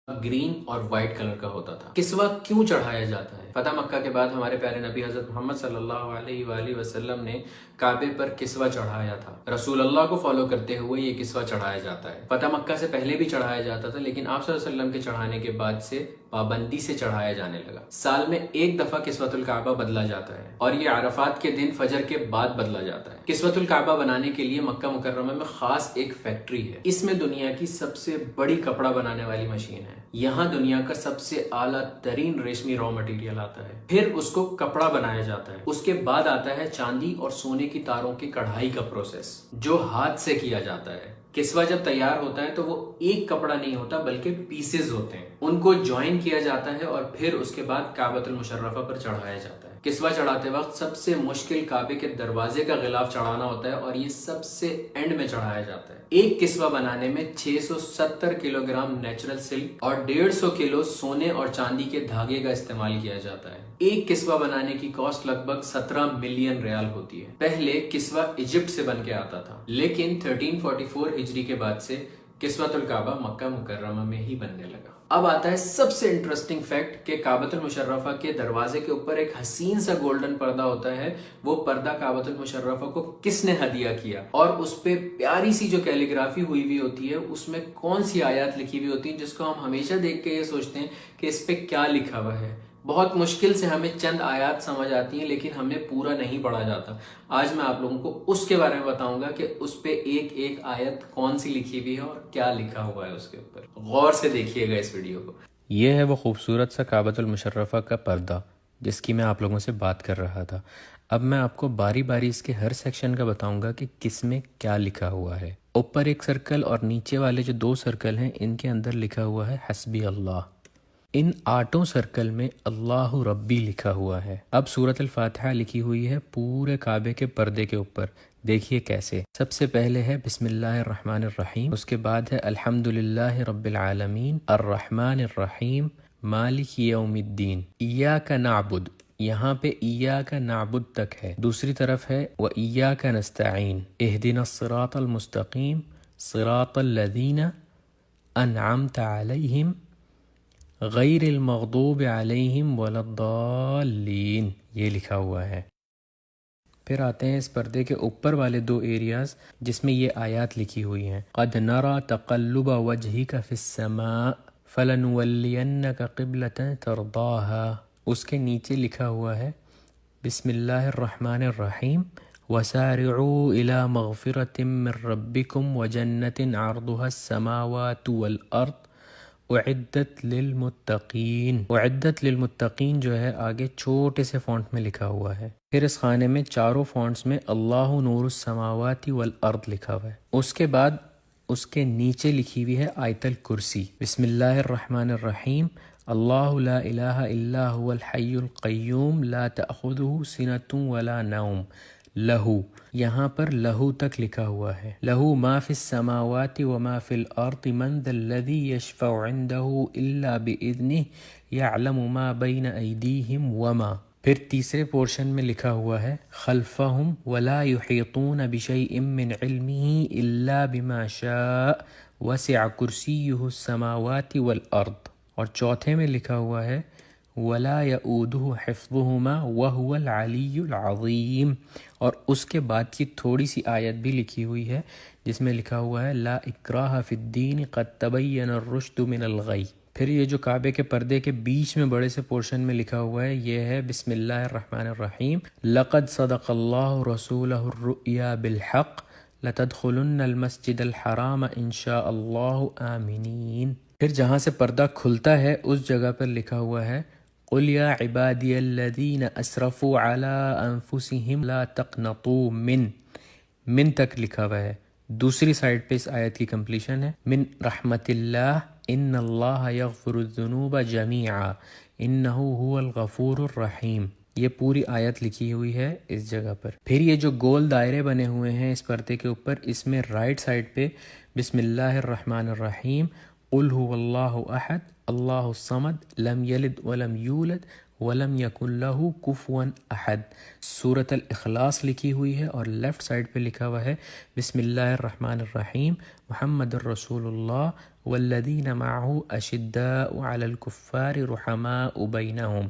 Green اور white colour کا ہوتا تھا۔ کسوہ کیوں چڑھایا جاتا ہے؟ فتح مکہ کے بعد ہمارے پیارے نبی حضرت محمد صلی اللہ علیہ وآلہ وسلم نے کعبے پر کسوہ چڑھایا تھا۔ رسول اللہ کو فالو کرتے ہوئے یہ کسوہ چڑھایا جاتا ہے۔ فتح مکہ سے پہلے بھی چڑھایا جاتا تھا، لیکن آپ صلی اللہ علیہ وسلم کے چڑھانے کے بعد سے پابندی سے چڑھایا جانے لگا۔ سال میں ایک دفعہ کسوۃ الکعبہ بدلا جاتا ہے اور یہ عرفات کے دن فجر کے بعد بدلا جاتا ہے۔ کسوۃ الکعبہ بنانے کے لیے مکہ مکرمہ میں خاص ایک فیکٹری ہے۔ اس میں دنیا کی سب سے بڑی کپڑا بنانے والی مشین ہے۔ یہاں دنیا کا سب سے اعلیٰ ترین ریشمی را مٹیریل آتا ہے، پھر اس کو کپڑا بنایا جاتا ہے۔ اس کے بعد آتا ہے چاندی اور سونے کی تاروں کی کڑھائی کا پروسیس، جو ہاتھ سے کیا جاتا ہے۔ کسوہ جب تیار ہوتا ہے تو وہ ایک کپڑا نہیں ہوتا بلکہ پیسز ہوتے ہیں، ان کو جوائن کیا جاتا ہے اور پھر اس کے بعد کعبۃ المشرفہ پر چڑھایا جاتا ہے۔ کسوہ چڑھاتے وقت سب سے مشکل کعبے کے دروازے کا غلاف چڑھانا ہوتا ہے اور یہ سب سے اینڈ میں چڑھایا جاتا ہے۔ ایک کسوہ بنانے میں 670 کلو گرام نیچرل سلک اور 150 کلو سونے اور چاندی کے دھاگے کا استعمال کیا جاتا ہے۔ ایک کسوہ بنانے کی کاسٹ لگ بھگ 17 ملین ریال ہوتی ہے۔ پہلے کسوہ ایجپٹ سے بن کے آتا تھا، لیکن 1344 ہجری کے بعد سے کسوۃ الکعبہ مکہ مکرمہ میں ہی بننے لگا۔ اب آتا ہے سب سے انٹرسٹنگ فیکٹ کہ کعبۃ المشرفہ کے دروازے کے اوپر ایک حسین سا گولڈن پردہ ہوتا ہے۔ وہ پردہ کعبۃ المشرفہ کو کس نے ہدیہ کیا، اور اس پہ پیاری سی جو کیلیگرافی ہوئی ہوئی ہوتی ہے، اس میں کون سی آیات لکھی ہوئی ہوتی ہیں جس کو ہم ہمیشہ دیکھ کے یہ سوچتے ہیں کہ اس پہ کیا لکھا ہوا ہے۔ بہت مشکل سے ہمیں چند آیات سمجھ آتی ہیں، لیکن ہمیں پورا نہیں پڑھا جاتا۔ آج میں آپ لوگوں کو اس کے بارے میں بتاؤں گا کہ اس پہ ایک ایک آیت کون سی لکھی ہوئی ہے اور کیا لکھا ہوا ہے اس کے اوپر۔ غور سے دیکھیے گا اس ویڈیو کو۔ یہ ہے وہ خوبصورت سا کعبۃ المشرفہ کا پردہ جس کی میں آپ لوگوں سے بات کر رہا تھا۔ اب میں آپ کو باری باری اس کے ہر سیکشن کا بتاؤں گا کہ کس میں کیا لکھا ہوا ہے۔ اوپر ایک سرکل اور نیچے والے جو 2 سرکل ہیں، ان کے اندر لکھا ہوا ہے حسبی اللہ۔ ان 8 سرکل میں اللہ ربی لکھا ہوا ہے۔ اب سورۃ الفاتحہ لکھی ہوئی ہے پورے کعبے کے پردے کے اوپر۔ دیکھیے کیسے۔ سب سے پہلے ہے بسم اللہ الرحمن الرحیم، اس کے بعد ہے الحمد للہ رب العالمین الرحمن الرحیم مالک یوم الدین، ایاک نعبد، یہاں پہ ایاک نعبد تک ہے۔ دوسری طرف ہے وایاک نستعین، اہدنا الصراط المستقیم صراط الذین انعمت علیہم غیر المغضوب علیہم ولا الضالین، یہ لکھا ہوا ہے۔ پھر آتے ہیں اس پردے کے اوپر والے 2 ایریاز جس میں یہ آیات لکھی ہوئی ہیں۔ قد نرى تقلب وجهك في السماء فلنولینك قبلة ترضاها، اس کے نیچے لکھا ہوا ہے بسم اللہ الرحمن الرحیم وسارعوا الى مغفرة من ربکم وجنة عرضها السماوات والارض اعدت للمتقین۔ اعدت للمتقین جو ہے آگے چھوٹے سے فونٹ میں لکھا ہوا ہے۔ پھر اس خانے میں چاروں فونٹس میں اللہ نور السماوات والارض لکھا ہوا ہے۔ اس کے بعد اس کے نیچے لکھی ہوئی ہے آیت الکرسی، بسم اللہ الرحمن الرحیم اللہ لا الہ الا هو الحی القیوم لا تأخذہ سنۃ ولا نوم لہو، یہاں پر لہو تک لکھا ہوا ہے۔ لہو ما فی السماوات وما فی الارض من ذا الذی یشفع عندہ الا باذنہ یعلم ما بین ایدیہم وما۔ پھر تیسرے پورشن میں لکھا ہوا ہے خلفہم ولا یحیطون بشیء من علمہ الا بما شاء وسع کرسیہ السماوات والارض، اور چوتھے میں لکھا ہوا ہے ولا یؤودہ حفظہما وہو العلی العظیم، اور اس کے بعد کی تھوڑی سی آیت بھی لکھی ہوئی ہے جس میں لکھا ہوا ہے لا اکراہ فی الدین قد تبین الرشد من الغی۔ پھر یہ جو کعبے کے پردے کے بیچ میں بڑے سے پورشن میں لکھا ہوا ہے یہ ہے بسم اللہ الرحمن الرحیم لقد صدق اللہ رسولہ الرؤیا بالحق لتدخلن المسجد الحرام ان شاء اللہ آمنین۔ پھر جہاں سے پردہ کھلتا ہے اس جگہ پر لکھا ہوا ہے قل یا عبادی الذین اسرفوا علی انفسہم لا تقنطوا من تک لکھا ہوا ہے۔ دوسری سائڈ پہ اس آیت کی کمپلیشن ہے من رحمت اللہ ان اللہ یغفر الذنوب جمیعا انہ هو الغفور الرحیم، یہ پوری آیت لکھی ہوئی ہے اس جگہ پر۔ پھر یہ جو گول دائرے بنے ہوئے ہیں اس پردے کے اوپر، اس میں رائٹ سائڈ پہ بسم اللہ الرحمن الرحیم قل هو اللہ احد اللہ الصمد لم یلد ولم یولد ولم یکن لہ کفوا احد. سورۃ الاخلاص لکھی ہوئی ہے اور لیفٹ سائڈ پہ لکھا ہوا ہے بسم اللہ الرحمن الرحیم محمد الرسول اللہ والذین معہ اشداء علی الکفار رحماء بینہم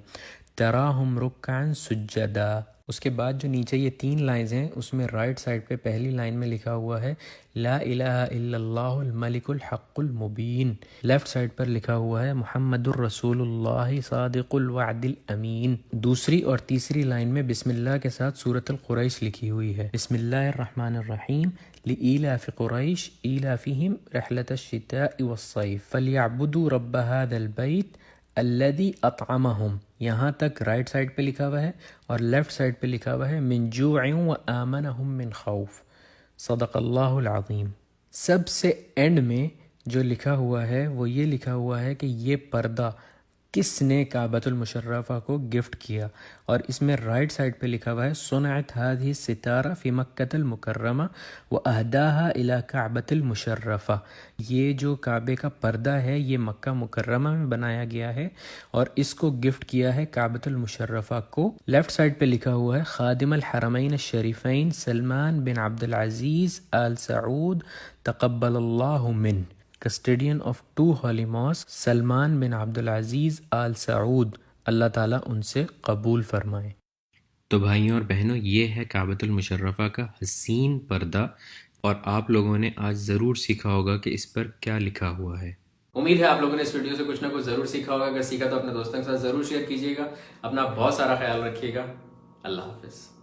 تراہم رکعا سجدا. اس کے بعد جو نیچے یہ 3 لائنز ہیں اس میں رائٹ سائڈ پہ پہلی لائن میں لکھا ہوا ہے لا الہ الا اللہ الملک الحق المبین. لیفٹ سائڈ پر لکھا ہوا ہے محمد الرسول اللہ صادق الوعد الامین. دوسری اور تیسری لائن میں بسم اللہ کے ساتھ سورۃ القریش لکھی ہوئی ہے بسم اللہ الرحمن الرحیم لإیلاف قریش ایلافہم رحلۃ الشتاء والصیف فلیعبدوا رب ھذا البیت الذی اطعمہم. یہاں تک رائٹ سائڈ پہ لکھا ہوا ہے اور لیفٹ سائڈ پہ لکھا ہوا ہے من جوع وآمنہم من خوف. صدق اللہ العظیم. سب سے اینڈ میں جو لکھا ہوا ہے وہ یہ لکھا ہوا ہے کہ یہ پردہ کس نے کعبۃ المشرفہ کو گفٹ کیا، اور اس میں رائٹ سائڈ پہ لکھا ہوا ہے صنعت هذه الستارہ فی مکۃ المکرمہ واہداها الی کعبۃ المشرفہ. یہ جو کعبے کا پردہ ہے یہ مکہ مکرمہ میں بنایا گیا ہے اور اس کو گفٹ کیا ہے کعبۃ المشرفہ کو. لیفٹ سائڈ پہ لکھا ہوا ہے خادم الحرمین الشریفین سلمان بن عبد العزیز آل سعود تقبل اللہ من، کسٹیڈین آف 2 ہولی ماسک سلمان بن عبد العزیز آل سعود، اللہ تعالیٰ ان سے قبول فرمائے. تو بھائیوں اور بہنوں، یہ ہے کعبۃ المشرفہ کا حسین پردہ، اور آپ لوگوں نے آج ضرور سیکھا ہوگا کہ اس پر کیا لکھا ہوا ہے. امید ہے آپ لوگوں نے اس ویڈیو سے کچھ نہ کچھ ضرور سیکھا ہوگا. اگر سیکھا تو اپنے دوستوں کے ساتھ ضرور شیئر کیجیے گا. اپنا بہت سارا خیال رکھیے گا. اللہ حافظ.